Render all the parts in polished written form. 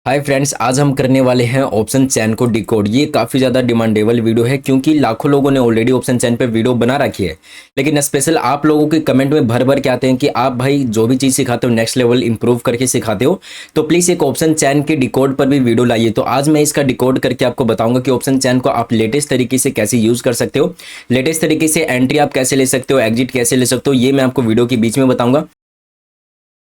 Hi friends, आज हम करने वाले हैं ऑप्शन चैन को डिकोड। ये काफ़ी ज़्यादा डिमांडेबल वीडियो है क्योंकि लाखों लोगों ने ऑलरेडी ऑप्शन चैन पे वीडियो बना रखी है। लेकिन स्पेशल आप लोगों के कमेंट में भर भर के आते हैं कि आप भाई जो भी चीज़ सिखाते हो नेक्स्ट लेवल इंप्रूव करके सिखाते हो, तो प्लीज़ एक ऑप्शन चैन के डिकोड पर भी वीडियो लाइए। तो आज मैं इसका डिकोड करके आपको बताऊंगा कि ऑप्शन चैन को आप लेटेस्ट तरीके से कैसे यूज़ कर सकते हो, लेटेस्ट तरीके से एंट्री आप कैसे ले सकते हो, एग्जिट कैसे ले सकते हो, ये मैं आपको वीडियो के बीच में बताऊंगा।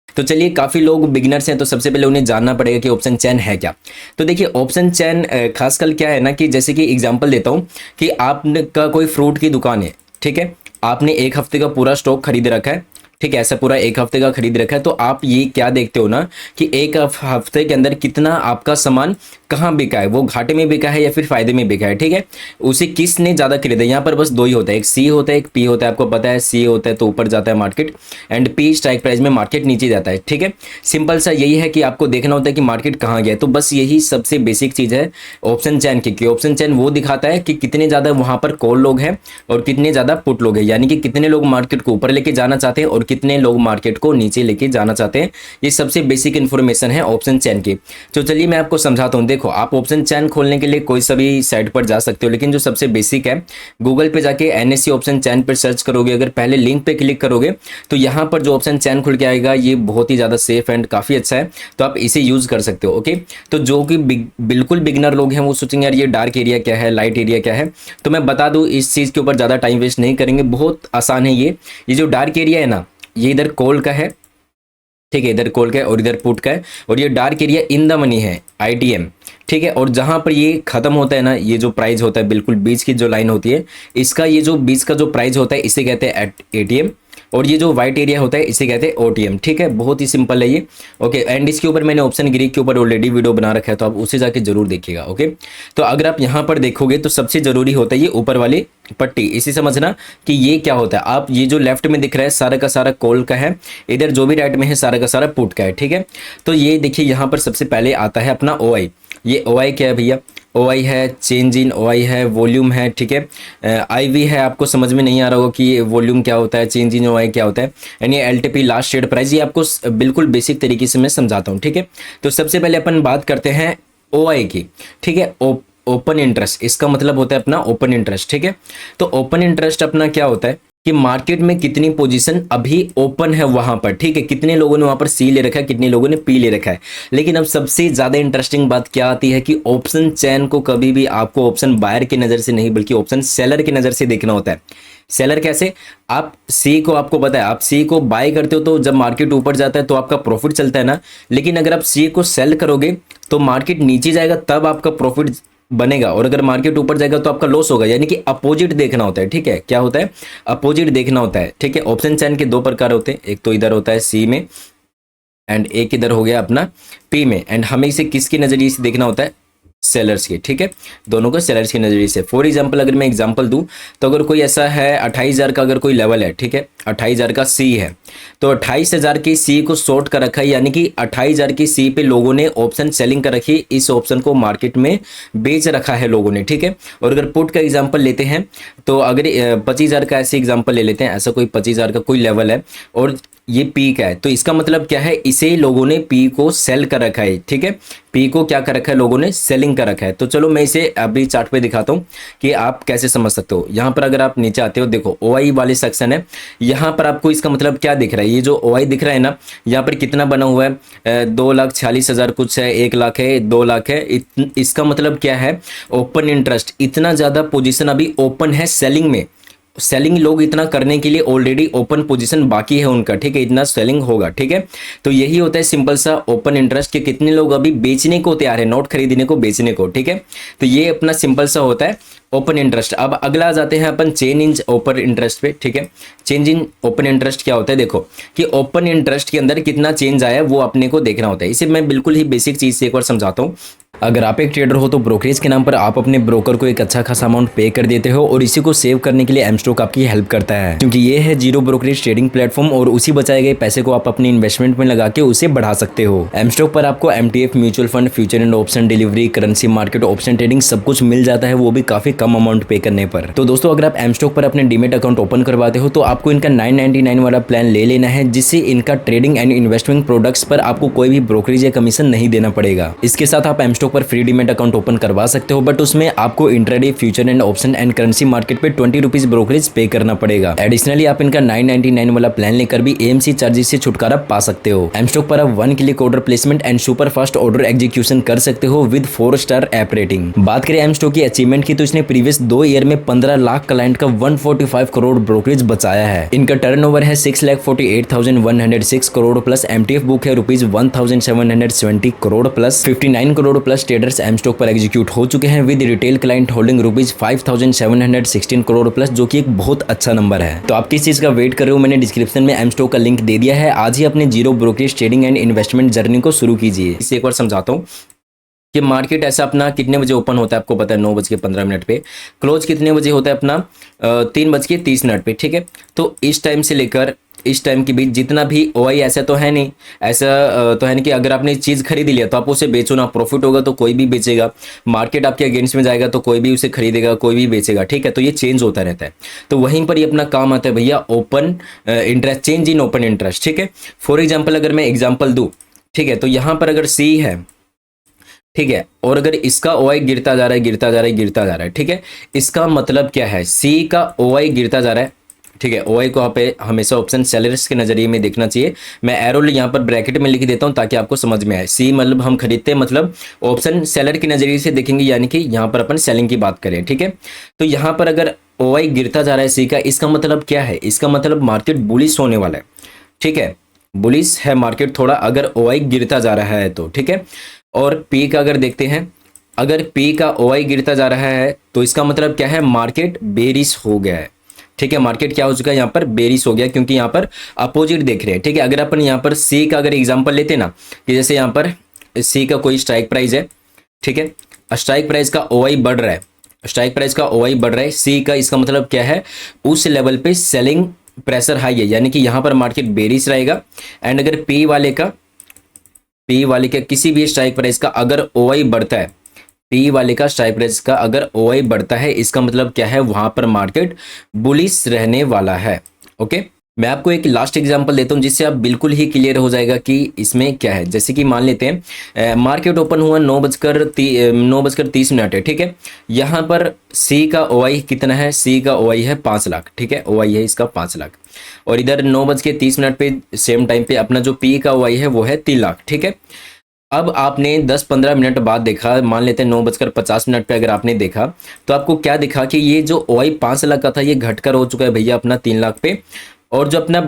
तो चलिए, काफ़ी लोग बिगिनर्स हैं तो सबसे पहले उन्हें जानना पड़ेगा कि ऑप्शन चैन है क्या। तो देखिए, ऑप्शन चैन खासकर क्या है ना कि जैसे कि एग्जांपल देता हूँ कि आपने का कोई फ्रूट की दुकान है, ठीक है। आपने एक हफ्ते का पूरा स्टॉक खरीद रखा है, ठीक है, ऐसा पूरा एक हफ्ते का खरीद रखा है। तो आप ये क्या देखते हो ना कि एक हफ्ते के अंदर कितना आपका सामान कहाँ बिका है, वो घाटे में बिका है या फिर फायदे में बिका है, ठीक है। उसे किसने ज़्यादा खरीदा। यहाँ पर बस दो ही होता है, एक सी होता है एक पी होता है। आपको पता है सी होता है तो ऊपर जाता है market, and P strike price में मार्केट नीचे जाता है, ठीक है। सिंपल सा यही है कि आपको देखना होता है कि मार्केट कहाँ गया है। तो बस यही सबसे बेसिक चीज़ है ऑप्शन चैन की। ऑप्शन चैन वो दिखाता है कि कितने ज़्यादा वहाँ पर कॉल लोग हैं और कितने ज़्यादा पुट लोग हैं, यानी कि कितने लोग मार्केट को ऊपर लेके जाना चाहते हैं और कितने लोग मार्केट को नीचे लेके जाना चाहते हैं। ये सबसे बेसिक इन्फॉर्मेशन है ऑप्शन चैन की। तो चलिए मैं आपको समझाता हूँ। देखो, आप ऑप्शन चैन खोलने के लिए कोई सा भी साइट पर जा सकते हो, लेकिन जो सबसे बेसिक है, गूगल पे जाके एनएससी ऑप्शन चैन पर सर्च करोगे, अगर पहले लिंक पे क्लिक करोगे तो यहाँ पर जो ऑप्शन चैन खुल के आएगा ये बहुत ही ज़्यादा सेफ एंड काफ़ी अच्छा है, तो आप इसे यूज़ कर सकते हो। ओके, तो जो कि बिल्कुल बिगनर लोग हैं वो सोचेंगे यार ये डार्क एरिया क्या है, लाइट एरिया क्या है। तो मैं बता दूँ, इस चीज़ के ऊपर ज़्यादा टाइम वेस्ट नहीं करेंगे, बहुत आसान है ये जो डार्क एरिया है ना, ये इधर कॉल का है, ठीक है, इधर कॉल का है और इधर पुट का है, और ये dark area in the money है, आईटीएम, ठीक है। और जहां पर ये खत्म होता है ना, ये जो प्राइस होता है बिल्कुल बीच की जो लाइन होती है, इसका ये जो बीच का जो प्राइस होता है इसे कहते हैं एटीएम, और ये जो व्हाइट एरिया होता है इसे कहते हैं ओटीएम, ठीक है। बहुत ही सिंपल है ये। ओके, एंड इसके ऊपर मैंने ऑप्शन ग्रीक के ऊपर ऑलरेडी वीडियो बना रखा है, तो आप उसे जाके जरूर देखिएगा। ओके, तो अगर आप यहाँ पर देखोगे तो सबसे जरूरी होता है ये ऊपर वाली पट्टी, इसे समझना कि ये क्या होता है। आप ये जो लेफ्ट में दिख रहा है सारा का सारा कॉल का है, इधर जो भी राइट में है सारा का सारा पुट का है, ठीक है। तो ये देखिए, यहाँ पर सबसे पहले आता है अपना ओआई। ये ओआई क्या है भैया? ओआई है चेंज इन, ओआई है वॉल्यूम है, ठीक है। आईवी है, आपको समझ में नहीं आ रहा होगा कि ये वॉल्यूम क्या होता है, चेंज इन ओआई क्या होता है, यानी एलटीपी लास्ट शेड प्राइस। ये आपको बिल्कुल बेसिक तरीके से मैं समझाता हूँ, ठीक है। तो सबसे पहले अपन बात करते हैं ओआई की, ठीक है। ओपन इंटरेस्ट, इसका मतलब होता है अपना ओपन इंटरेस्ट, ठीक है। तो ओपन इंटरेस्ट अपना क्या होता है कि मार्केट में कितनी पोजीशन अभी ओपन है वहां पर, ठीक है, कितने लोगों ने वहां पर सी ले रखा है, कितने लोगों ने पी ले रखा है। लेकिन अब सबसे ज्यादा इंटरेस्टिंग बात क्या आती है कि ऑप्शन चैन को कभी भी आपको ऑप्शन बायर की नजर से नहीं बल्कि ऑप्शन सेलर की नजर से देखना होता है। सेलर कैसे? आप सी को, आपको पता है, आप सी को बाय करते हो तो जब मार्केट ऊपर जाता है तो आपका प्रॉफिट चलता है ना, लेकिन अगर आप सी को सेल करोगे तो मार्केट नीचे जाएगा तब आपका प्रॉफिट बनेगा, और अगर मार्केट ऊपर जाएगा तो आपका लॉस होगा। यानी कि अपोजिट देखना होता है, ठीक है। क्या होता है? अपोजिट देखना होता है, ठीक है। ऑप्शन चैन के दो प्रकार होते हैं, एक तो इधर होता है सी में एंड एक इधर हो गया अपना पी में, एंड हमें इसे किसके नजरिए से देखना होता है? सेलर्स के, ठीक है, दोनों को सेलर्स के नजरिए से। फॉर एग्जांपल अगर मैं एग्जांपल दूं तो अगर कोई ऐसा है 28,000 का अगर कोई लेवल है, ठीक है, 28,000 का सी है, तो 28,000 की सी को शॉर्ट कर रखा है, यानी कि 28,000 की सी पे लोगों ने ऑप्शन सेलिंग कर रखी है, इस ऑप्शन को मार्केट में बेच रखा है लोगों ने, ठीक है। और अगर पुट का एग्जाम्पल लेते हैं तो अगर 25,000 का ऐसे एग्जाम्पल ले लेते हैं, ऐसा कोई 25,000 का कोई लेवल है और ये पी का है, तो इसका मतलब क्या है? इसे लोगों ने पी को सेल कर रखा है, ठीक है। पी को क्या कर रखा है? लोगों ने सेलिंग कर रखा है। तो चलो मैं इसे अभी चार्ट पे दिखाता हूँ कि आप कैसे समझ सकते हो। यहाँ पर अगर आप नीचे आते हो, देखो ओआई वाले सेक्शन है, यहाँ पर आपको इसका मतलब क्या दिख रहा है? ये जो ओआई दिख रहा है ना, यहाँ पर कितना बना हुआ है? 2,46,000 कुछ है, 1 लाख है, 2 लाख है। इसका मतलब क्या है? ओपन इंटरेस्ट, इतना ज्यादा पोजिशन अभी ओपन है सेलिंग में। सेलिंग लोग इतना करने के लिए ऑलरेडी ओपन पोजीशन बाकी है उनका, ठीक है, इतना सेलिंग होगा, ठीक है। तो यही होता है सिंपल सा ओपन इंटरेस्ट, के कितने लोग अभी बेचने को तैयार है, नोट खरीदने को, बेचने को, ठीक है। तो ये अपना सिंपल सा होता है ओपन इंटरेस्ट। अब अगला जाते हैं अपन चेंज इन ओपन इंटरेस्ट पे, ठीक है। चेंज इन ओपन इंटरेस्ट क्या होता है? देखो कि ओपन इंटरेस्ट के अंदर कितना चेंज आया है वो अपने को देखना होता है। इसे मैं बिल्कुल ही बेसिक चीज से एक बार समझाता हूँ। अगर आप एक ट्रेडर हो तो ब्रोकरेज के नाम पर आप अपने ब्रोकर को एक अच्छा खासा अमाउंट पे कर देते हो और इसी को सेव करने के लिए एमस्टॉक आपकी हेल्प करता है, क्योंकि ये है जीरो ब्रोकरेज ट्रेडिंग प्लेटफॉर्म और उसी बचाए गए पैसे को आप अपनी इन्वेस्टमेंट में लगा के उसे बढ़ा सकते हो। एमस्टॉक पर आपको MTF, mutual fund, future and option delivery, currency market, option trading सब कुछ मिल जाता है, वो भी काफी कम अमाउंट पे करने पर। तो दोस्तों अगर आप एमस्टॉक पर अपने डीमेट अकाउंट ओपन करवाते हो तो आपको इनका 999 वाला प्लान ले लेना है, जिससे इनका ट्रेडिंग एंड इन्वेस्टमेंट प्रोडक्ट्स पर आपको कोई भी ब्रोकरेज या कमीशन नहीं देना पड़ेगा। इसके साथ आप एमस्टॉक पर फ्री डीमेट अकाउंट ओपन करवा सकते हो, बट उसमें आपको intraday, future and option and currency market पे 20 रुपीज ब्रोकरेज पे करना पड़ेगा। एडिशनली आप इनका 999 वाला प्लान लेकर भी एएमसी चार्जेस से छुटकारा पा सकते हो। एमस्टॉक पर आप 1 click order placement and super fast order execution कर सकते हो विद 4 स्टार ऐप रेटिंग। बात करें एमस्टॉक की अचीवमेंट की तो इसने प्रीवियस 2 ईयर में 15 लाख क्लाइंट का 145 करोड़ ब्रोकरेज बचाया है। इनका टर्नओवर है 6,48,106 करोड़ प्लस एमटीएफ बुक है rupees 1,770 crore plus 59 crore plus traders mStock पर एग्जीक्यूट हो चुके हैं with retail client holding rupees 5,716 crore plus, जो कि एक बहुत अच्छा नंबर है। तो आप किस चीज का वेट कर रहे हो? मैंने डिस्क्रिप्शन में एमस्टॉक का लिंक दे दिया है। आज ही अपने zero brokerage trading and investment journey को शुरू कीजिए। इसे एक बार समझाता हूँ कि मार्केट ऐसा अपना कितने बजे ओपन होता है, आपको पता है 9:15 पे। क्लोज कितने बजे होता है अपना 3:30 पे, ठीक है। तो इस टाइम से लेकर इस टाइम के बीच जितना भी ओआई, ऐसा तो है नहीं, ऐसा तो है नहीं कि अगर आपने चीज़ खरीद लिया तो आप उसे बेचो ना, प्रॉफिट होगा तो कोई भी बेचेगा, मार्केट आपके अगेंस्ट में जाएगा तो कोई भी उसे खरीदेगा, कोई भी बेचेगा, ठीक है। तो ये चेंज होता रहता है। तो वहीं पर ये अपना काम आता है भैया, open interest, change in open interest, ठीक है। फॉर एग्जाम्पल अगर मैं एग्जाम्पल दूँ, ठीक है, तो यहाँ पर अगर सी है, ठीक है, और अगर इसका ओआई गिरता जा रहा है, गिरता जा रहा है, गिरता जा रहा है, ठीक है, इसका मतलब क्या है, सी का ओआई गिरता जा रहा है, ठीक है। ओआई को यहाँ पे हमेशा ऑप्शन सेलर्स के नजरिए में देखना चाहिए। मैं एरो यहाँ पर ब्रैकेट में लिख देता हूँ ताकि आपको समझ में आए। सी मतलब हम खरीदते हैं, मतलब ऑप्शन सेलर के नजरिए से देखेंगे, यानी कि यहाँ पर अपन सेलिंग की बात करें, ठीक है। तो यहाँ पर अगर ओआई गिरता जा रहा है सी का, इसका मतलब क्या है, इसका मतलब मार्केट बुलिश होने वाला है, ठीक है, बुलिश है मार्केट थोड़ा, अगर ओआई गिरता जा रहा है तो, ठीक है। और पी का अगर देखते हैं, अगर पी का ओआई गिरता जा रहा है तो इसका मतलब क्या है, मार्केट बेरिश हो गया है, ठीक है। मार्केट क्या हो चुका है, यहाँ पर बेरिश हो गया, क्योंकि यहाँ पर अपोजिट देख रहे हैं, ठीक है। अगर अपन यहाँ पर सी का अगर एग्जांपल लेते ना, कि जैसे यहाँ पर सी का कोई स्ट्राइक प्राइस है, ठीक है, स्ट्राइक प्राइस का ओआई बढ़ रहा है, स्ट्राइक प्राइस का ओआई बढ़ रहा है सी का, इसका मतलब क्या है, उस लेवल पे सेलिंग प्रेशर हाई है, यानी कि यहाँ पर मार्केट बेरिश रहेगा। एंड अगर पी वाले का किसी भी स्ट्राइक प्राइस का अगर ओआई बढ़ता है, पी वाले का स्ट्राइक प्राइस का अगर ओआई बढ़ता है, इसका मतलब क्या है, वहां पर मार्केट बुलिश रहने वाला है। ओके, मैं आपको एक लास्ट एग्जांपल देता हूं जिससे आप बिल्कुल ही क्लियर हो जाएगा कि इसमें क्या है। जैसे कि मान लेते हैं मार्केट ओपन हुआ 9:30 है, ठीक है। यहाँ पर सी का ओआई कितना है, सी का ओआई है 5 लाख, ठीक है, ओआई है इसका 5 लाख। और इधर 9:30 पे सेम टाइम पे अपना जो पी का ओआई है वो है 3 लाख, ठीक है। अब आपने 10-15 मिनट बाद देखा, मान लेते हैं 9:50 पे अगर आपने देखा, तो आपको क्या दिखा कि ये जो ओआई 5 लाख का था ये घटकर हो चुका है भैया अपना 3 लाख पे। और जो अपना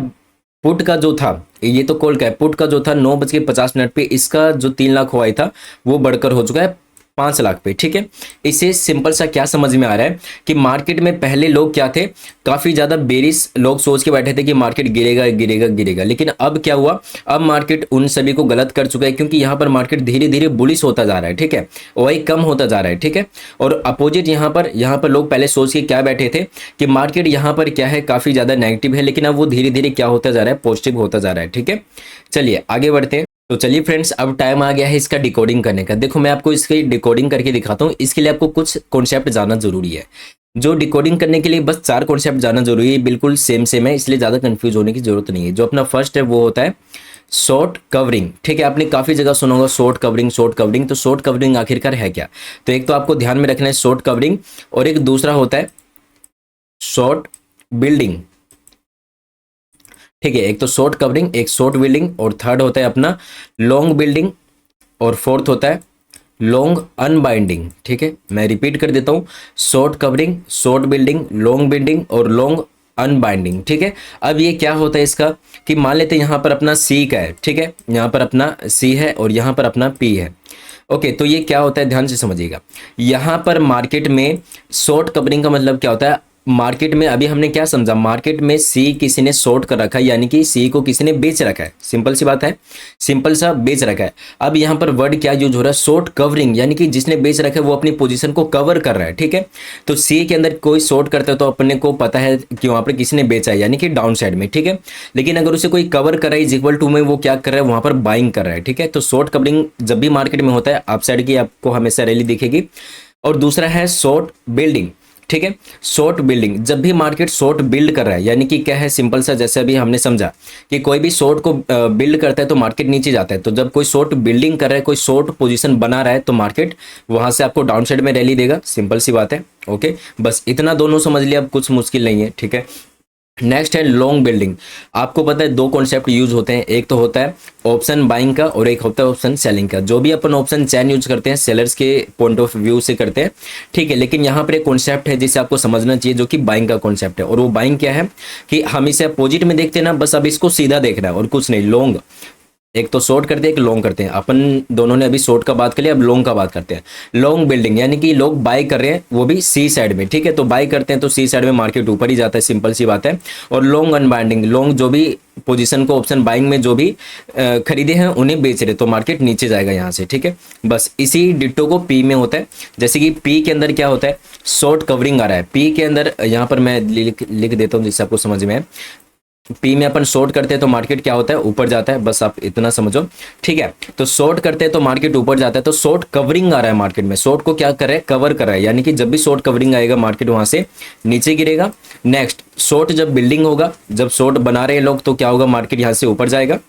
पुट का जो था, ये तो कॉल का है, पुट का जो था 9:50 पे, इसका जो 3 लाख ओआई था वो बढ़कर हो चुका है 5 लाख पे, ठीक है। इससे सिंपल सा क्या समझ में आ रहा है कि मार्केट में पहले लोग क्या थे, काफी ज्यादा बेरिश लोग सोच के बैठे थे कि मार्केट गिरेगा गिरेगा गिरेगा, लेकिन अब क्या हुआ, अब मार्केट उन सभी को गलत कर चुका है, क्योंकि यहाँ पर मार्केट धीरे धीरे बुलिश होता जा रहा है, ठीक है, ओआई कम होता जा रहा है, ठीक है। और अपोजिट यहाँ पर लोग पहले सोच के क्या बैठे थे कि मार्केट यहाँ पर क्या है, काफी ज्यादा नेगेटिव है, लेकिन अब वो धीरे धीरे क्या होता जा रहा है, पॉजिटिव होता जा रहा है, ठीक है। चलिए आगे बढ़ते हैं। तो चलिए फ्रेंड्स, अब टाइम आ गया है इसका डिकोडिंग करने का। देखो मैं आपको इसकी डिकोडिंग करके दिखाता हूँ। इसके लिए आपको कुछ कॉन्सेप्ट जानना जरूरी है। जो डिकोडिंग करने के लिए बस 4 कॉन्सेप्ट जानना जरूरी है, बिल्कुल सेम है, इसलिए ज़्यादा कंफ्यूज होने की जरूरत नहीं है। जो अपना फर्स्ट है वो होता है शॉर्ट कवरिंग, ठीक है। आपने काफ़ी जगह सुना होगा शॉर्ट कवरिंग, शॉर्ट कवरिंग। तो शॉर्ट कवरिंग आखिरकार है क्या? तो एक तो आपको ध्यान में रखना है शॉर्ट कवरिंग, और एक दूसरा होता है शॉर्ट बिल्डिंग, ठीक है। एक तो शॉर्ट कवरिंग, एक शॉर्ट बिल्डिंग, और थर्ड होता है अपना लॉन्ग बिल्डिंग, और फोर्थ होता है लॉन्ग अनबाइंडिंग, ठीक है। मैं रिपीट कर देता हूँ, short covering, short building, long building और लॉन्ग अनबाइंडिंग, ठीक है। अब ये क्या होता है इसका, कि मान लेते हैं यहाँ पर अपना सी का है, ठीक है, यहाँ पर अपना सी है और यहाँ पर अपना पी है। ओके, तो ये क्या होता है, ध्यान से समझिएगा। यहाँ पर मार्केट में शॉर्ट कवरिंग का मतलब क्या होता है, मार्केट में अभी हमने क्या समझा, मार्केट में सी किसी ने शॉर्ट कर रखा है, यानी कि सी को किसी ने बेच रखा है, सिंपल सी बात है, सिंपल सा बेच रखा है। अब यहाँ पर वर्ड क्या यूज हो रहा है, शॉर्ट कवरिंग, यानी कि जिसने बेच रखा है वो अपनी पोजीशन को कवर कर रहा है, ठीक है। तो सी के अंदर कोई शॉर्ट करता है तो अपने को पता है कि वहां पर किसी ने बेचा है, यानी कि डाउन साइड में, ठीक है। लेकिन अगर उसे कोई कवर कर रहा है इज इक्वल टू में, वो क्या कर रहा है, वहां पर बाइंग कर रहा है, ठीक है। तो शॉर्ट कवरिंग जब भी मार्केट में होता है अप साइड की आपको हमेशा रैली दिखेगी। और दूसरा है शॉर्ट बिल्डिंग, ठीक है। शॉर्ट बिल्डिंग, जब भी मार्केट शॉर्ट बिल्ड कर रहा है, यानी कि क्या है, सिंपल सा, जैसे अभी हमने समझा कि कोई भी शॉर्ट को बिल्ड करता है तो मार्केट नीचे जाता है। तो जब कोई शॉर्ट बिल्डिंग कर रहा है, कोई शॉर्ट पोजीशन बना रहा है, तो मार्केट वहां से आपको डाउन साइड में रैली देगा, सिंपल सी बात है। ओके, बस इतना दोनों समझ लिया, अब कुछ मुश्किल नहीं है, ठीक है। नेक्स्ट है लॉन्ग बिल्डिंग। आपको पता है दो कॉन्सेप्ट यूज होते हैं, एक तो होता है ऑप्शन बाइंग का और एक होता है ऑप्शन सेलिंग का। जो भी अपन ऑप्शन चैन यूज करते हैं सेलर्स के पॉइंट ऑफ व्यू से करते हैं, ठीक है। लेकिन यहाँ पर एक कॉन्सेप्ट है जिसे आपको समझना चाहिए, जो कि बाइंग का कॉन्सेप्ट है। और वो बाइंग क्या है कि हम इसे अपोजिट में देखते हैं ना, बस अब इसको सीधा देखना है और कुछ नहीं। लॉन्ग, एक तो शॉर्ट करते हैं, एक लॉन्ग करते हैं। अपन दोनों ने अभी शॉर्ट का बात कर लिया, अब लॉन्ग का बात करते हैं। लॉन्ग बिल्डिंग, यानी कि लोग बाय कर रहे हैं, वो भी सी साइड में, ठीक है। तो बाय करते हैं तो सी साइड में मार्केट ऊपर ही जाता है, सिंपल सी बात है। और लॉन्ग अनबाइंडिंग, लॉन्ग जो भी पोजीशन को ऑप्शन बाइंग में जो भी खरीदे हैं उन्हें बेच रहे, तो मार्केट नीचे जाएगा यहाँ से, ठीक है। बस इसी डिट्टो को पी में होता है। जैसे कि पी के अंदर क्या होता है, शॉर्ट कवरिंग आ रहा है। पी के अंदर यहाँ पर मैं लिख देता हूँ जिससे आपको समझ में आए। पी में अपन शॉर्ट करते हैं तो मार्केट क्या होता है, ऊपर जाता है, बस आप इतना समझो, ठीक है। तो शॉर्ट करते हैं तो मार्केट ऊपर जाता है। तो शॉर्ट कवरिंग आ रहा है मार्केट में, शॉर्ट को क्या कर रहा है, कवर कर रहा है, यानी कि जब भी शॉर्ट कवरिंग आएगा मार्केट वहां से नीचे गिरेगा। नेक्स्ट, शॉर्ट जब बिल्डिंग होगा, जब शॉर्ट बना रहे हैं लोग, तो क्या होगा, मार्केट यहाँ से ऊपर जाएगा।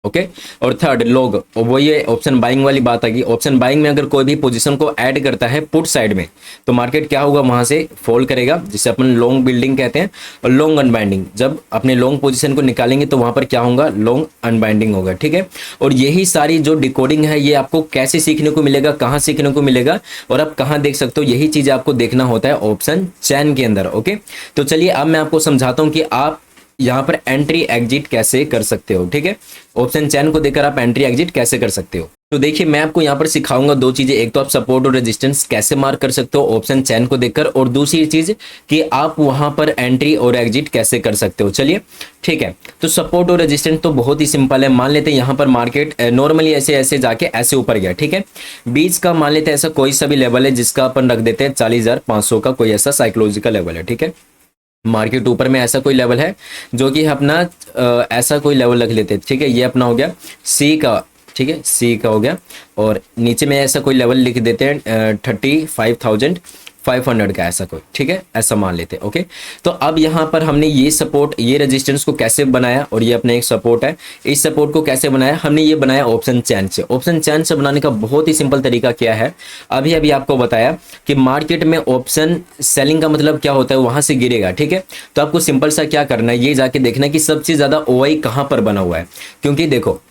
ओके और थर्ड लोग, वो ये ऑप्शन बाइंग वाली बात आ गई। ऑप्शन बाइंग में अगर कोई भी पोजीशन को ऐड करता है पुट साइड में, तो मार्केट क्या होगा, वहां से फॉल करेगा, जिसे अपन लॉन्ग बिल्डिंग कहते हैं। और लॉन्ग अनबाइंडिंग, जब अपने लॉन्ग पोजीशन को निकालेंगे तो वहां पर क्या होगा, लॉन्ग अनबाइंडिंग होगा, ठीक है। और यही सारी जो डिकोडिंग है ये आपको कैसे सीखने को मिलेगा, कहाँ सीखने को मिलेगा और आप कहाँ देख सकते हो, यही चीज आपको देखना होता है ऑप्शन चैन के अंदर। ओके, तो चलिए अब मैं आपको समझाता हूँ कि आप यहाँ पर एंट्री एग्जिट कैसे कर सकते हो, ठीक है। ऑप्शन चैन को देखकर आप एंट्री एग्जिट कैसे कर सकते हो। तो देखिए मैं आपको यहाँ पर सिखाऊंगा दो चीजें, एक तो आप सपोर्ट और रेजिस्टेंस कैसे मार्क कर सकते हो ऑप्शन चैन को देखकर, और दूसरी चीज कि आप वहां पर एंट्री और एग्जिट कैसे कर सकते हो। चलिए ठीक है, तो सपोर्ट और रेजिस्टेंस तो बहुत ही सिंपल है। मान लेते हैं यहाँ पर मार्केट नॉर्मली ऐसे ऐसे जाके ऐसे ऊपर गया, ठीक है। बीच का मान लेते हैं ऐसा कोई सा भी लेवल है जिसका अपन रख देते हैं 40,500 का, कोई ऐसा साइकोलॉजिकल लेवल है, ठीक है। मार्केट ऊपर में ऐसा कोई लेवल है जो कि अपना ऐसा कोई लेवल रख लेते हैं, ठीक है। ये अपना हो गया सी का, ठीक है, सी का हो गया। और नीचे में ऐसा कोई लेवल लिख देते हैं 35,500 का, ऐसा कोई, ठीक है, ऐसा मान लेते हैं। ओके, तो अब यहाँ पर हमने ये सपोर्ट, ये रेजिस्टेंस को कैसे बनाया, और ये अपना एक सपोर्ट है, इस सपोर्ट को कैसे बनाया हमने, ये बनाया ऑप्शन चैन से। ऑप्शन चैन से बनाने का बहुत ही सिंपल तरीका क्या है, अभी अभी आपको बताया कि मार्केट में ऑप्शन सेलिंग का मतलब क्या होता है, वहां से गिरेगा, ठीक है। तो आपको सिंपल सा क्या करना है, ये जाके देखना है कि सबसे ज्यादा ओआई कहाँ पर बना हुआ है। क्योंकि देखो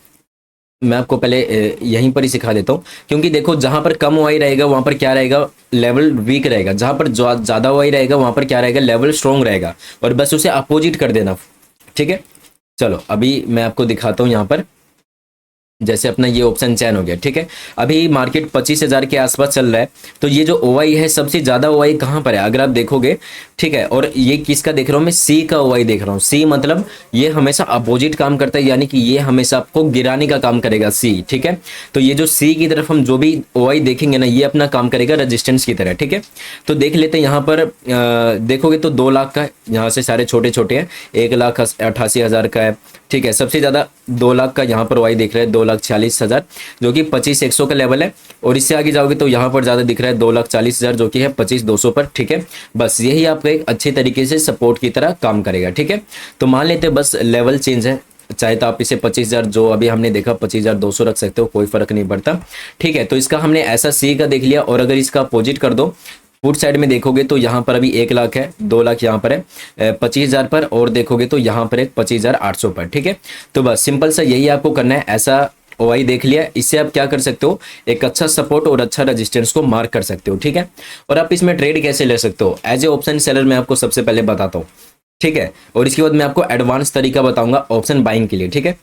मैं आपको पहले यहीं पर ही सिखा देता हूँ, क्योंकि देखो जहां पर कम ओआई रहेगा वहां पर क्या रहेगा, लेवल वीक रहेगा। जहां पर ज्यादा ओआई रहेगा वहां पर क्या रहेगा, लेवल स्ट्रॉन्ग रहेगा। और बस उसे अपोजिट कर देना, ठीक है। चलो अभी मैं आपको दिखाता हूँ यहाँ पर, जैसे अपना ये ऑप्शन चैन हो गया, ठीक है। अभी मार्केट 25,000 के आसपास चल रहा है। तो ये जो ओआई है सबसे ज्यादा ओआई कहाँ पर है अगर आप देखोगे, ठीक है। और ये किसका देख रहा हूँ मैं, सी का ओआई देख रहा हूँ। सी मतलब ये हमेशा अपोजिट काम करता है, यानी कि ये हमेशा आपको गिराने का काम करेगा सी, ठीक है। तो ये जो सी की तरफ हम जो भी ओआई देखेंगे ना, ये अपना काम करेगा रेजिस्टेंस की तरह, ठीक है। तो देख लेते हैं यहाँ पर देखोगे तो 2 लाख का, यहाँ से सारे छोटे छोटे हैं, 1,88,000 का है, ठीक है। सबसे ज्यादा 2 लाख का यहाँ पर ओआई दिख रहा है 2,40,000, जो कि 25,100 का लेवल है। और इससे आगे जाओगे तो यहाँ पर ज्यादा दिख रहा है 2,40,000, जो कि है 25,200 पर, ठीक है। बस यही आपका एक अच्छे तरीके से सपोर्ट की तरह काम करेगा, ठीक है। तो मान लेते हैं बस लेवल चेंज है, चाहे तो आप इसे 25,000 जो अभी हमने देखा 25,200 रख सकते हो, कोई फर्क नहीं पड़ता, ठीक है। तो इसका हमने ऐसा सी का देख लिया। और अगर इसका अपोजिट कर दो, पुट साइड में देखोगे तो यहाँ पर अभी 1 लाख है, 2 लाख यहाँ पर है 25,000 पर, और देखोगे तो यहाँ पर एक 25,800 पर, ठीक है। तो बस सिंपल सा यही आपको करना है, ऐसा ओआई देख लिया, इससे आप क्या कर सकते हो, एक अच्छा सपोर्ट और अच्छा रेजिस्टेंस को मार्क कर सकते हो, ठीक है। और आप इसमें ट्रेड कैसे ले सकते हो, एज ए ऑप्शन सेलर मैं आपको सबसे पहले बताता हूँ, ठीक है। और इसके बाद मैं आपको एडवांस तरीका बताऊंगा ऑप्शन बाइंग के लिए, ठीक है।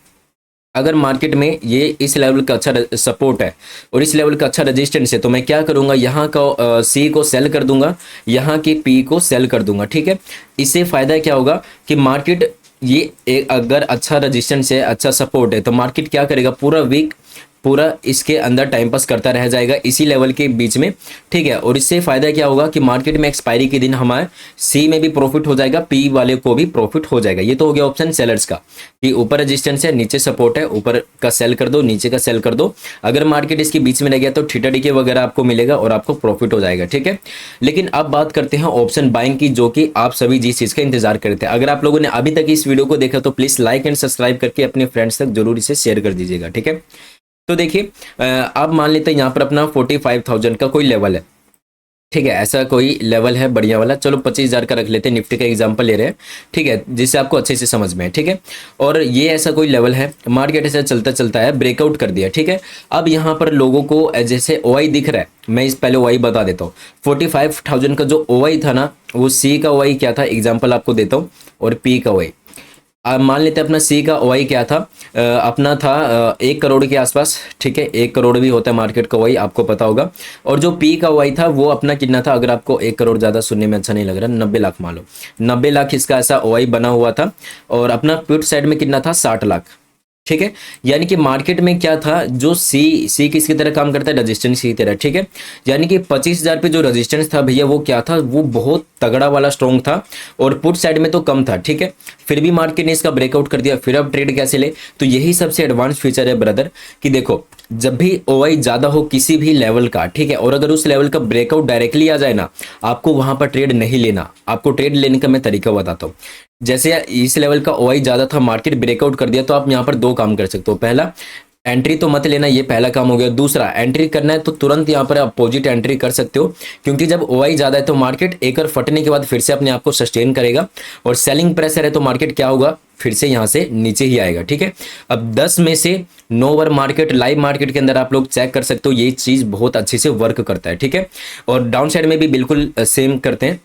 अगर मार्केट में ये इस लेवल का अच्छा सपोर्ट है और इस लेवल का अच्छा रेजिस्टेंस है, तो मैं क्या करूंगा, यहाँ का सी को सेल कर दूंगा, यहाँ के पी को सेल कर दूंगा। ठीक है, इससे फायदा क्या होगा कि मार्केट ये अगर अच्छा रेजिस्टेंस है, अच्छा सपोर्ट है, तो मार्केट क्या करेगा, पूरा वीक पूरा इसके अंदर टाइम पास करता रह जाएगा इसी लेवल के बीच में। ठीक है, और इससे फायदा क्या होगा कि मार्केट में एक्सपायरी के दिन हमारे सी में भी प्रॉफिट हो जाएगा, पी वाले को भी प्रॉफिट हो जाएगा। ये तो हो गया ऑप्शन सेलर्स का कि ऊपर रेजिस्टेंस है, नीचे सपोर्ट है, ऊपर का सेल कर दो, नीचे का सेल कर दो। अगर मार्केट इसके बीच में रह गया तो थीटा डी के वगैरह आपको मिलेगा और आपको प्रॉफिट हो जाएगा। ठीक है, लेकिन अब बात करते हैं ऑप्शन बाइंग की, जो कि आप सभी जिस चीज का इंतजार करते हैं। अगर आप लोगों ने अभी तक इस वीडियो को देखा तो प्लीज लाइक एंड सब्सक्राइब करके अपने फ्रेंड्स तक जरूर इसे शेयर कर दीजिएगा। ठीक है, तो देखिए आप मान लेते हैं यहाँ पर अपना 45,000 का कोई लेवल है। ठीक है, ऐसा कोई लेवल है बढ़िया वाला, चलो 25,000 का रख लेते हैं, निफ्टी का एग्जांपल ले रहे हैं। ठीक है, जिससे आपको अच्छे से समझ में है। ठीक है, और ये ऐसा कोई लेवल है, मार्केट ऐसा चलता चलता है ब्रेकआउट कर दिया। ठीक है, अब यहाँ पर लोगों को जैसे ओआई दिख रहा है, मैं इस पहले ओआई बता देता हूँ। 45,000 का जो ओआई था ना, वो सी का ओआई क्या था, एग्जाम्पल आपको देता हूँ, और पी का ओआई। अब मान लेते हैं अपना सी का ओआई क्या था, अपना था 1 करोड़ के आसपास। ठीक है, 1 करोड़ भी होता है मार्केट का ओआई, आपको पता होगा। और जो पी का ओआई था वो अपना कितना था, अगर आपको 1 करोड़ ज़्यादा सुनने में अच्छा नहीं लग रहा, 90 लाख मान लो, 90 लाख इसका ऐसा ओआई बना हुआ था। और अपना पुट साइड में कितना था, 60 लाख। ठीक है, यानी कि मार्केट में क्या था, जो सी किसकी तरह काम करता है, रेजिस्टेंस की तरह। ठीक है, यानी कि 25,000 पे जो रेजिस्टेंस था भैया, वो क्या था, वो बहुत तगड़ा वाला स्ट्रॉन्ग था, और पुट साइड में तो कम था। ठीक है, फिर भी मार्केट ने इसका ब्रेकआउट कर दिया। फिर अब ट्रेड कैसे ले, तो यही सबसे एडवांस फीचर है ब्रदर, कि देखो जब भी ओआई ज्यादा हो किसी भी लेवल का, ठीक है, और अगर उस लेवल का ब्रेकआउट डायरेक्टली आ जाए ना, आपको वहां पर ट्रेड नहीं लेना। आपको ट्रेड लेने का मैं तरीका बताता हूँ। जैसे इस लेवल का ओआई ज्यादा था, मार्केट ब्रेकआउट कर दिया, तो आप यहाँ पर 2 काम कर सकते हो। पहला, एंट्री तो मत लेना, ये पहला काम हो गया। दूसरा, एंट्री करना है तो तुरंत यहाँ पर अपोजिट एंट्री कर सकते हो, क्योंकि जब ओआई ज्यादा है तो मार्केट एक बार फटने के बाद फिर से अपने आप को सस्टेन करेगा, और सेलिंग प्रेशर है तो मार्केट क्या होगा, फिर से यहाँ से नीचे ही आएगा। ठीक है, अब 10 में से 9 बार मार्केट, लाइव मार्केट के अंदर आप लोग चेक कर सकते हो, ये चीज बहुत अच्छे से वर्क करता है। ठीक है, और डाउन साइड में भी बिल्कुल सेम करते हैं।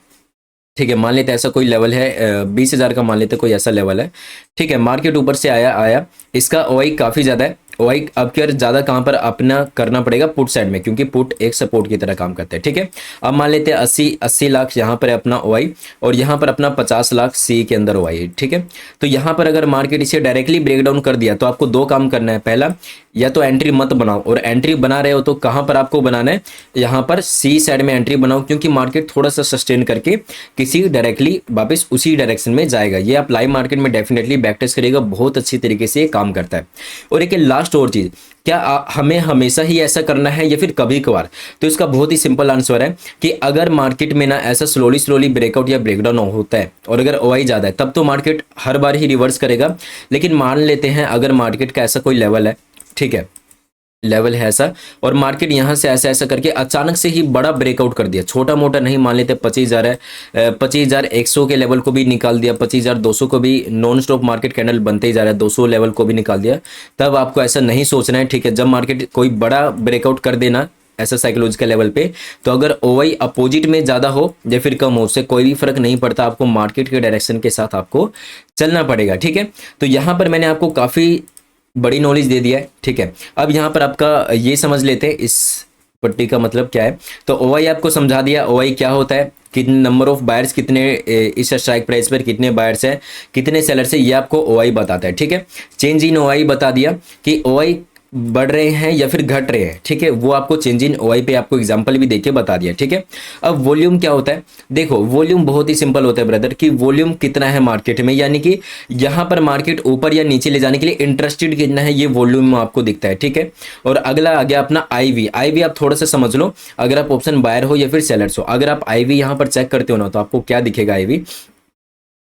ठीक है, मान लेते हैं ऐसा कोई लेवल है 20,000 का, मान लेते हैं कोई ऐसा लेवल है। ठीक है, मार्केट ऊपर से आया, इसका ओआई काफी ज्यादा है। ओआई अब क्या ज्यादा कहां पर अपना करना पड़ेगा, पुट साइड में, क्योंकि पुट एक सपोर्ट की तरह काम करते हैं। ठीक है, अब मान लेते हैं 80 लाख यहाँ पर है अपना ओआई, और यहाँ पर अपना 50 लाख सी के अंदर ओआई। ठीक है, तो यहाँ पर अगर मार्केट इसे डायरेक्टली ब्रेकडाउन कर दिया तो आपको 2 काम करना है। पहला, या तो एंट्री मत बनाओ, और एंट्री बना रहे हो तो कहां पर आपको बनाना है, यहाँ पर सी साइड में एंट्री बनाओ, क्योंकि मार्केट थोड़ा सा सस्टेन करके किसी डायरेक्टली वापस उसी डायरेक्शन में जाएगा। ये आप लाइव मार्केट में डेफिनेटली बैक टेस्ट करेगा, बहुत अच्छी तरीके से ये काम करता है। और एक लास्ट और चीज, क्या हमें हमेशा ही ऐसा करना है या फिर कभी कभार, तो इसका बहुत ही सिंपल आंसर है कि अगर मार्केट में ना ऐसा स्लोली ब्रेकआउट या ब्रेकडाउन होता है, और अगर ओआई ज्यादा है, तब तो मार्केट हर बार ही रिवर्स करेगा। लेकिन मान लेते हैं अगर मार्केट का ऐसा कोई लेवल है, ठीक है, लेवल है ऐसा, और मार्केट यहां से ऐसा ऐसा करके अचानक से ही बड़ा ब्रेकआउट कर दिया, छोटा मोटा नहीं, मान लेते 25,000 है, 25,100 के लेवल को भी निकाल दिया, 25,200 को भी, नॉन स्टॉप मार्केट कैंडल बनते ही जा रहा है, 200 लेवल को भी निकाल दिया, तब आपको ऐसा नहीं सोचना है। ठीक है, जब मार्केट कोई बड़ा ब्रेकआउट कर देना ऐसा साइकोलॉजिकल लेवल पे, तो अगर ओआई अपोजिट में ज्यादा हो या फिर कम हो, उससे कोई भी फर्क नहीं पड़ता, आपको मार्केट के डायरेक्शन के साथ आपको चलना पड़ेगा। ठीक है, तो यहां पर मैंने आपको काफी बड़ी नॉलेज दे दिया है। ठीक है, अब यहाँ पर आपका ये समझ लेते हैं इस पट्टी का मतलब क्या है। तो ओआई आपको समझा दिया, ओआई क्या होता है, कितने नंबर ऑफ बायर्स, कितने इस स्ट्राइक प्राइस पर कितने बायर्स हैं, कितने सेलर्स हैं, ये आपको ओआई बताता है। ठीक है, चेंज इन ओआई बता दिया कि ओआई बढ़ रहे हैं या फिर घट रहे हैं। ठीक है, वो आपको चेंज इन ओआई पे आपको एग्जांपल भी देके बता दिया। ठीक है, अब वॉल्यूम क्या होता है, देखो वॉल्यूम बहुत ही सिंपल होता है ब्रदर, कि वॉल्यूम कितना है मार्केट में, यानी कि यहाँ पर मार्केट ऊपर या नीचे ले जाने के लिए इंटरेस्टेड कितना है, ये वॉल्यूम आपको दिखता है। ठीक है, और अगला आ गया अपना आईवी। आईवी आप थोड़ा सा समझ लो, अगर आप ऑप्शन बायर हो या फिर सेलर्स हो, अगर आप आईवी यहाँ पर चेक करते हो ना, तो आपको क्या दिखेगा,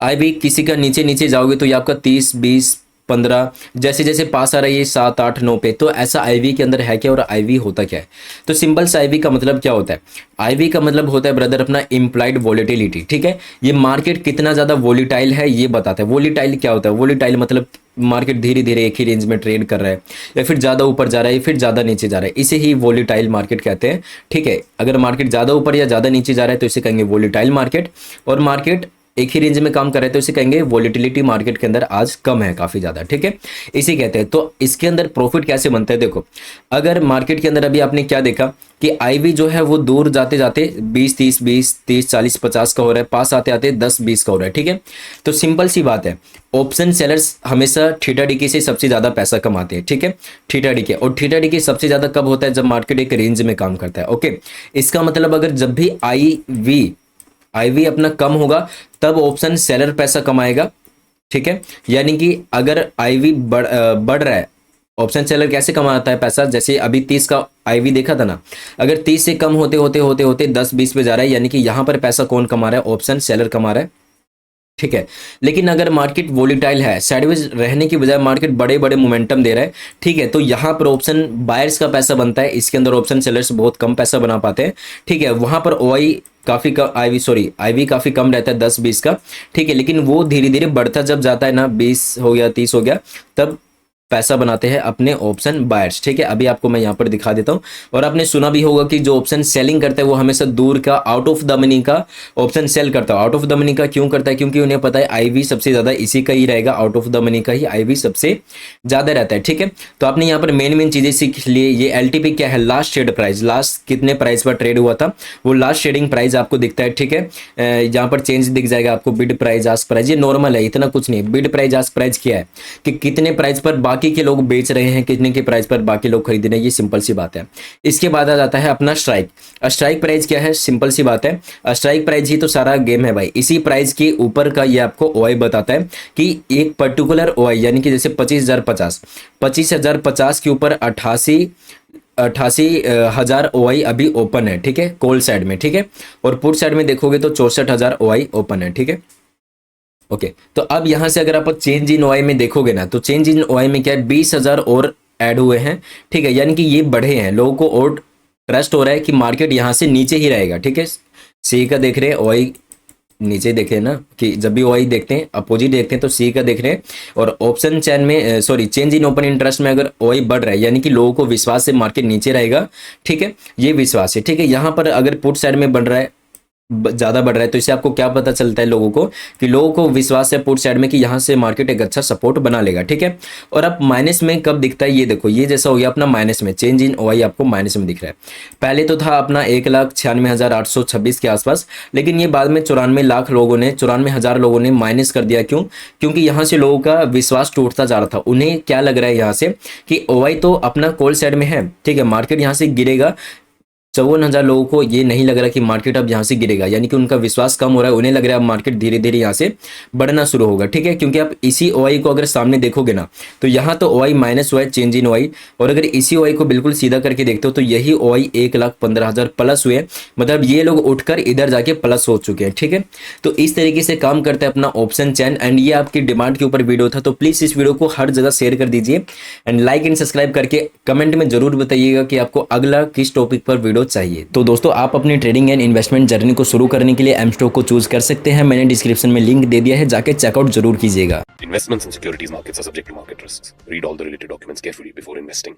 आईवी किसी का नीचे नीचे जाओगे तो ये आपका 30, 20, 15 जैसे जैसे पास आ रही है 7, 8, 9 पे, तो ऐसा आईवी के अंदर है क्या, और आईवी होता क्या है। तो सिंपल सा आईवी का मतलब क्या होता है, आईवी का मतलब होता है ब्रदर अपना इम्प्लाइड वॉलेटिलिटी। ठीक है, ये मार्केट कितना ज्यादा वॉलेटाइल है ये बताता है। वॉलेटाइल क्या होता है, वॉलेटाइल मतलब मार्केट धीरे धीरे एक ही रेंज में ट्रेड कर रहा है, या फिर ज्यादा ऊपर जा रहा है, फिर ज्यादा नीचे जा रहा है, इसे ही वॉलेटाइल मार्केट कहते हैं। ठीक है, अगर मार्केट ज्यादा ऊपर या ज्यादा नीचे जा रहा है तो इसे कहेंगे वॉलेटाइल मार्केट। और मार्केट एक ही रेंज में काम कर रहे थे, उसे कहेंगे वॉलेटिलिटी मार्केट के अंदर आज कम है काफी ज्यादा, ठीक है, इसे कहते हैं। तो इसके अंदर प्रॉफिट कैसे बनता है, देखो अगर मार्केट के अंदर अभी आपने क्या देखा कि आईवी जो है वो दूर जाते जाते 20 30 40 50 का हो रहा है, पास आते आते 10 20 का हो रहा है, ठीक है। तो सिंपल सी बात है, ऑप्शन सेलर्स हमेशा थीटा डीके से सबसे ज्यादा पैसा कमाते हैं, ठीक है, थीटा डीके। और थीटा डीके सबसे ज्यादा कब होता है, जब मार्केट एक रेंज में काम करता है, ओके। इसका मतलब अगर जब भी आईवी अपना कम होगा तब ऑप्शन सेलर पैसा कमाएगा, ठीक है। यानी कि अगर आईवी बढ़ रहा है, ऑप्शन सेलर कैसे कमाता है पैसा, जैसे अभी 30 का आईवी देखा था ना, अगर 30 से कम होते होते होते होते 10 20 पे जा रहा है, यानी कि यहां पर पैसा कौन कमा रहा है, ऑप्शन सेलर कमा रहा है, ठीक है। लेकिन अगर मार्केट वोलेटाइल है, साइडवेज रहने की बजाय मार्केट बड़े बड़े मोमेंटम दे रहा है, ठीक है, तो यहाँ पर ऑप्शन बायर्स का पैसा बनता है, इसके अंदर ऑप्शन सेलर्स बहुत कम पैसा बना पाते हैं, ठीक है। वहां पर ओआई काफी कम, आईवी काफी कम रहता है 10 20 का, ठीक है, लेकिन वो धीरे धीरे बढ़ता जब जाता है ना, 20 हो गया 30 हो गया, तब पैसा बनाते हैं अपने ऑप्शन बायर्स, ठीक है। अभी आपको मैं यहाँ पर दिखा देता हूँ। और आपने सुना भी होगा कि जो ऑप्शन सेलिंग करता है वो हमेशा दूर का, आउट ऑफ द मनी का ऑप्शन सेल करता है। आउट ऑफ द मनी का क्यों करता है, क्योंकि उन्हें पता है आईवी सबसे ज्यादा इसी का ही रहेगा, आउट ऑफ द मनी का ही आईवी सबसे ज्यादा रहता है, ठीक है। तो आपने यहाँ पर मेन चीजें सीख लिए। ये एलटीपी क्या है, लास्ट ट्रेड प्राइस, लास्ट कितने प्राइस पर ट्रेड हुआ था, वो लास्ट ट्रेडिंग प्राइस आपको दिखता है, ठीक है। यहाँ पर चेंज दिख जाएगा आपको, बिड प्राइस आस्क प्राइस, ये नॉर्मल है, इतना कुछ नहीं। बिड प्राइस आस्क प्राइस क्या है कि कितने प्राइस पर बाकी के लोग बेच रहे हैं, कितने के प्राइस पर बाकी लोग खरीद रहे हैं, ये सिंपल सी बात है। इसके बाद आ जाता है अपना स्ट्राइक। स्ट्राइक प्राइस क्या है, सिंपल सी बात है, स्ट्राइक प्राइस ही तो सारा गेम है भाई। इसी प्राइस के ऊपर का ये आपको ओआई बताता है कि एक पर्टिकुलर ओआई, यानी कि जैसे 25,050 के ऊपर 88,000 ओआई अभी ओपन है, ठीक है, कॉल साइड में, ठीक है। और पुट साइड में देखोगे तो 64,000 ओआई ओपन है, ठीक है, ओके। तो अब यहां से अगर आप चेंज इन ओआई में देखोगे ना, तो चेंज इन ओआई में क्या है, 20,000 और ऐड हुए हैं, ठीक है, यानी कि ये बढ़े हैं, लोगों को और ट्रस्ट हो रहा है कि मार्केट यहां से नीचे ही रहेगा, ठीक है। सी का देख रहे हैं, ओआई नीचे देखे ना, कि जब भी ओआई देखते हैं अपोजिट देखते हैं तो सी का देख रहे हैं। और ऑप्शन चैन में चेंज इन ओपन इंटरेस्ट में अगर ओआई बढ़ रहा है, यानी कि लोगों को विश्वास है मार्केट नीचे रहेगा, ठीक है, ये विश्वास है, ठीक है। यहाँ पर अगर पुट साइड में बढ़ रहा है, ज्यादा बढ़ रहा है, तो इससे आपको क्या पता चलता है, लोगों को कि लोगों को विश्वास है पुट साइड में कि यहां से मार्केट एक अच्छा सपोर्ट बना लेगा, ठीक है। और अब माइनस में कब दिखता है, ये देखो, ये जैसा हो गया अपना माइनस में, चेंज इन ओआई आपको माइनस में दिख रहा है। पहले तो था अपना 1,96,826 के आसपास, लेकिन ये बाद में 94,000 लोगों ने माइनस कर दिया। क्यों, क्योंकि यहां से लोगों का विश्वास टूटता जा रहा था। उन्हें क्या लग रहा है यहाँ से कि ओआई तो अपना कॉल साइड में है, ठीक है, मार्केट यहाँ से गिरेगा। 54,000 लोगों को ये नहीं लग रहा कि मार्केट अब यहाँ से गिरेगा, यानी कि उनका विश्वास कम हो रहा है, उन्हें लग रहा है अब मार्केट धीरे धीरे यहाँ से बढ़ना शुरू होगा, ठीक है। क्योंकि आप इसी ओआई को अगर सामने देखोगे ना, तो यहाँ तो ओआई माइनस हुआ है, चेंज इन ओआई, और अगर इसी ओआई को बिल्कुल सीधा करके देखते हो तो यही ओआई 1,15,000 प्लस हुए, मतलब ये लोग उठकर इधर जाके प्लस हो चुके हैं, ठीक है। तो इस तरीके से काम करता है अपना ऑप्शन चैन। एंड ये आपकी डिमांड के ऊपर वीडियो था, तो प्लीज इस वीडियो को हर जगह शेयर कर दीजिए एंड लाइक एंड सब्सक्राइब करके कमेंट में जरूर बताइएगा कि आपको अगला किस टॉपिक पर वीडियो चाहिए। तो दोस्तों, आप अपनी ट्रेडिंग एंड इन्वेस्टमेंट जर्नी को शुरू करने के लिए एम स्टॉक को चूज कर सकते हैं। मैंने डिस्क्रिप्शन में लिंक दे दिया है, जाके चेकआउट जरूर कीजिएगा। Investments in securities markets are subject to market risks. Read all the related documents carefully before investing.